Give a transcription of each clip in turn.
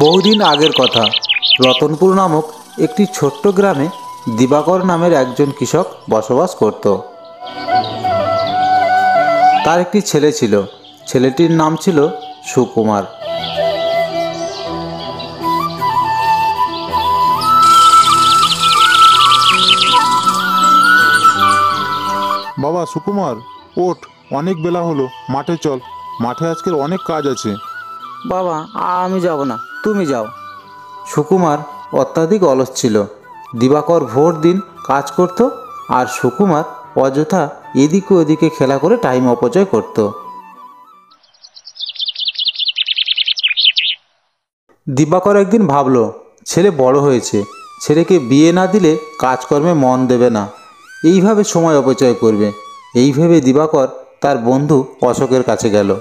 বহুদিন আগের কথা, রতনপুর নামক একটি ছোট্ট গ্রামে দিবাকর নামের একজন কৃষক বসবাস করত। তার একটি ছেলে ছিল। ছেলেটির নাম ছিল সুকুমার। বাবা সুকুমার, ওঠ, অনেক বেলা হলো, মাঠে চল। মাঠে আজকের অনেক কাজ আছে। বাবা, আমি যাব না, তুমি যাও। সুকুমার অত্যাধিক অলস ছিল। দিবাকর ভোর দিন কাজ করত, আর সুকুমার অযথা এদিকে ওদিকে খেলা করে টাইম অপচয় করত। দিবাকর একদিন ভাবল, ছেলে বড় হয়েছে, ছেলেকে বিয়ে না দিলে কাজকর্মে মন দেবে না, এইভাবে সময় অপচয় করবে। এই ভেবে দিবাকর তার বন্ধু অশোকের কাছে গেল।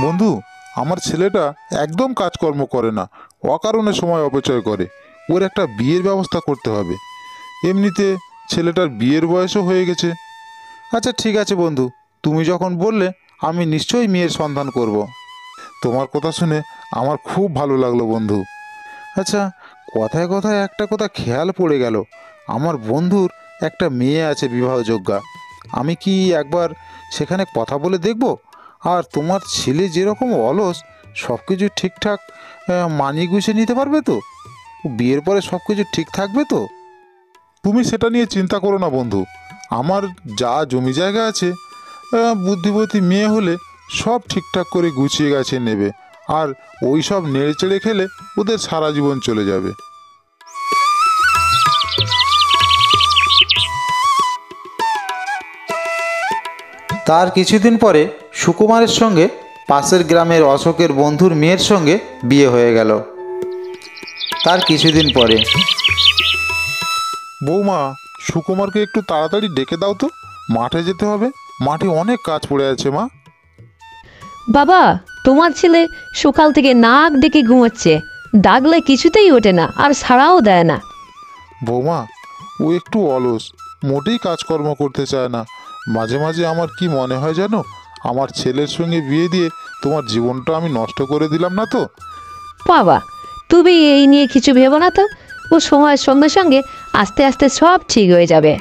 বন্ধু, আমার ছেলেটা একদম কাজকর্ম করে না, অকারণে সময় অপচয় করে। ওর একটা বিয়ের ব্যবস্থা করতে হবে। এমনিতে ছেলেটার বিয়ের বয়সও হয়ে গেছে। আচ্ছা ঠিক আছে বন্ধু, তুমি যখন বললে আমি নিশ্চয়ই মেয়ের সন্ধান করব। তোমার কথা শুনে আমার খুব ভালো লাগলো বন্ধু। আচ্ছা, কথায় কথায় একটা কথা খেয়াল পড়ে গেল। আমার বন্ধুর একটা মেয়ে আছে বিবাহযোগ্যা। আমি কি একবার সেখানে কথা বলে দেখব? আর তোমার ছেলে যেরকম অলস, সব কিছু ঠিকঠাক মানিয়ে গুছিয়ে নিতে পারবে তো? বিয়ের পরে সব কিছু ঠিক থাকবে তো? তুমি সেটা নিয়ে চিন্তা করো না বন্ধু। আমার যা জমি জায়গা আছে, বুদ্ধিমতী মেয়ে হলে সব ঠিকঠাক করে গুছিয়ে গাছিয়ে নেবে। আর ওই সব নেড়ে চেড়ে খেলে ওদের সারা জীবন চলে যাবে। তার কিছুদিন পরে সুকুমারের সঙ্গে পাশের গ্রামের অশোকের বন্ধুর মেয়ের সঙ্গে বিয়ে হয়ে গেল। তার কিছুদিন পরে, বৌমা, সুকুমারকে একটু তাড়াতাড়ি ডেকে দাও তো, মাঠে যেতে হবে। মাঠে অনেক কাজ পড়ে আছে মা। বাবা, তোমার ছেলে সকাল থেকে নাক ডেকে ঘুমাচ্ছে, ডাকলে কিছুতেই ওঠে না আর সাড়াও দেয় না। বৌমা, ও একটু অলস, মোটেই কাজকর্ম করতে চায় না। মাঝে মাঝে আমার কি মনে হয় জানো, আমার ছেলের সঙ্গে বিয়ে দিয়ে তোমার জীবনটা আমি নষ্ট করে দিলাম না তো? বাবা, তুমি এই নিয়ে কিছু ভেবো না তো। ও সময়ের সঙ্গে সঙ্গে আস্তে আস্তে সব ঠিক হয়ে যাবে।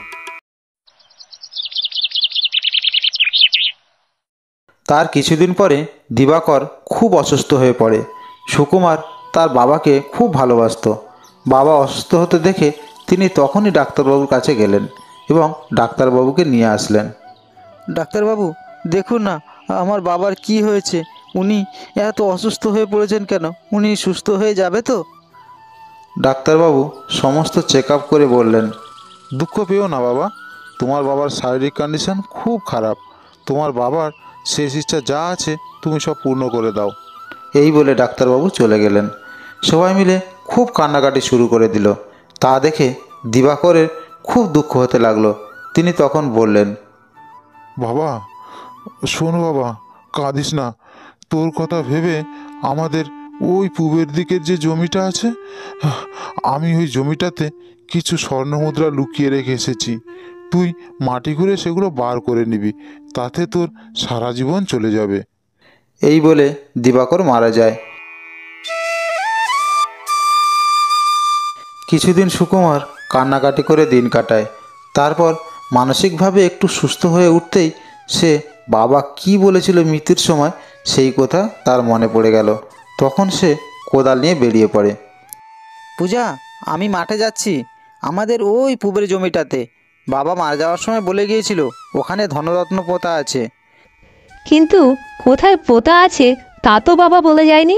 তার কিছুদিন পরে দিবাকর খুব অসুস্থ হয়ে পড়ে। সুকুমার তার বাবাকে খুব ভালোবাসতো। বাবা অসুস্থ হতে দেখে তিনি তখনই ডাক্তারবাবুর কাছে গেলেন এবং ডাক্তারবাবুকে নিয়ে আসলেন। ডাক্তারবাবু, দেখুন না আমার বাবার কি হয়েছে। উনি এত অসুস্থ হয়ে পড়েছেন কেন? উনি সুস্থ হয়ে যাবে তো? ডাক্তারবাবু সমস্ত চেক আপ করে বললেন, দুঃখ পেও না বাবা, তোমার বাবার শারীরিক কন্ডিশন খুব খারাপ। তোমার বাবার শেষ ইচ্ছা যা আছে তুমি সব পূর্ণ করে দাও। এই বলে ডাক্তারবাবু চলে গেলেন। সবাই মিলে খুব কান্নাকাটি শুরু করে দিল। তা দেখে দিবাকরের খুব দুঃখ হতে লাগলো। তিনি তখন বললেন, বাবা শোন বাবা, কাঁদিস না। তোর কথা ভেবে আমাদের ওই পূবের দিকের যে জমিটা আছে, আমি ওই জমিটাতে কিছু স্বর্ণমুদ্রা লুকিয়ে রেখে এসেছি। তুই মাটি ঘুরে সেগুলো বার করে নিবি, তাতে তোর সারা জীবন চলে যাবে। এই বলে দিবাকর মারা যায়। কিছুদিন সুকুমার কান্নাকাটি করে দিন কাটায়। তারপর মানসিকভাবে একটু সুস্থ হয়ে উঠতেই সে বাবা কি বলেছিল মৃত্যুর সময় সেই কথা তার মনে পড়ে গেল। তখন সে কোদাল নিয়ে বেরিয়ে পড়ে। পূজা, আমি মাঠে যাচ্ছি, আমাদের ওই পূবের জমিটাতে। বাবা মারা যাওয়ার সময় বলে গিয়েছিল ওখানে ধনরত্ন পোতা আছে। কিন্তু কোথায় পোতা আছে তা তো বাবা বলে যায়নি।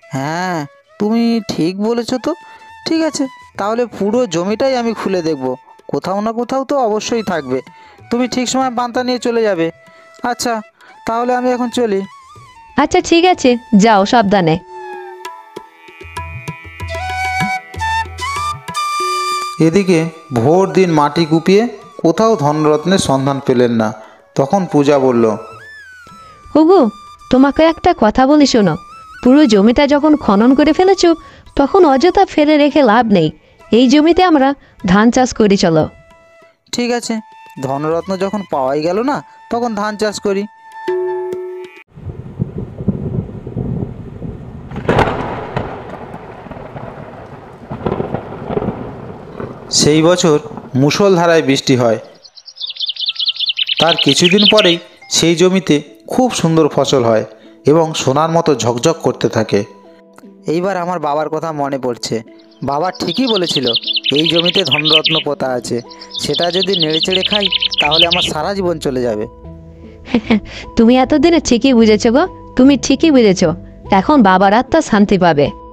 হ্যাঁ, তুমি ঠিক বলেছো তো। ঠিক আছে, তাহলে পুরো জমিটাই আমি খুলে দেখব, কোথাও না কোথাও তো অবশ্যই থাকবে। তুমি ঠিক সময় পান্তা নিয়ে চলে যাবে। আচ্ছা, তাহলে আমি এখন চলি। আচ্ছা ঠিক আছে, যাও সাবধানে। এদিকে ভোর দিন মাটি কুপিয়ে কোথাও ধনরত্নের সন্ধান পেলেন না। তখন পূজা বলল, হুগু, তোমাকে একটা কথা বলি শোনো। পুরো জমিটা যখন খনন করে ফেলেছো, তখন অযথা ফেলে রেখে লাভ নেই। এই জমিতে আমরা ধান চাষ করি, চলো। ঠিক আছে, ধনরত্ন যখন পাওয়াই গেল না, তখন ধান চাষ করি। সেই বছর মুষলধারায় বৃষ্টি হয়। তার কিছুদিন পরেই সেই জমিতে খুব সুন্দর ফসল হয় এবং সোনার মতো ঝকঝক করতে থাকে। এইবার আমার বাবার কথা মনে পড়ছে। বাবা ঠিকই বলেছিল, এই জমিতে ধনরত্ন পোতা আছে, সেটা যদি নেড়েচেড়ে খাই তাহলে আমার সারা জীবন চলে যাবে। তুমি এতদিনে ঠিকই বুঝেছো গো, তুমি ঠিকই বুঝেছো। এখন বাবার আত্মা শান্তি পাবে।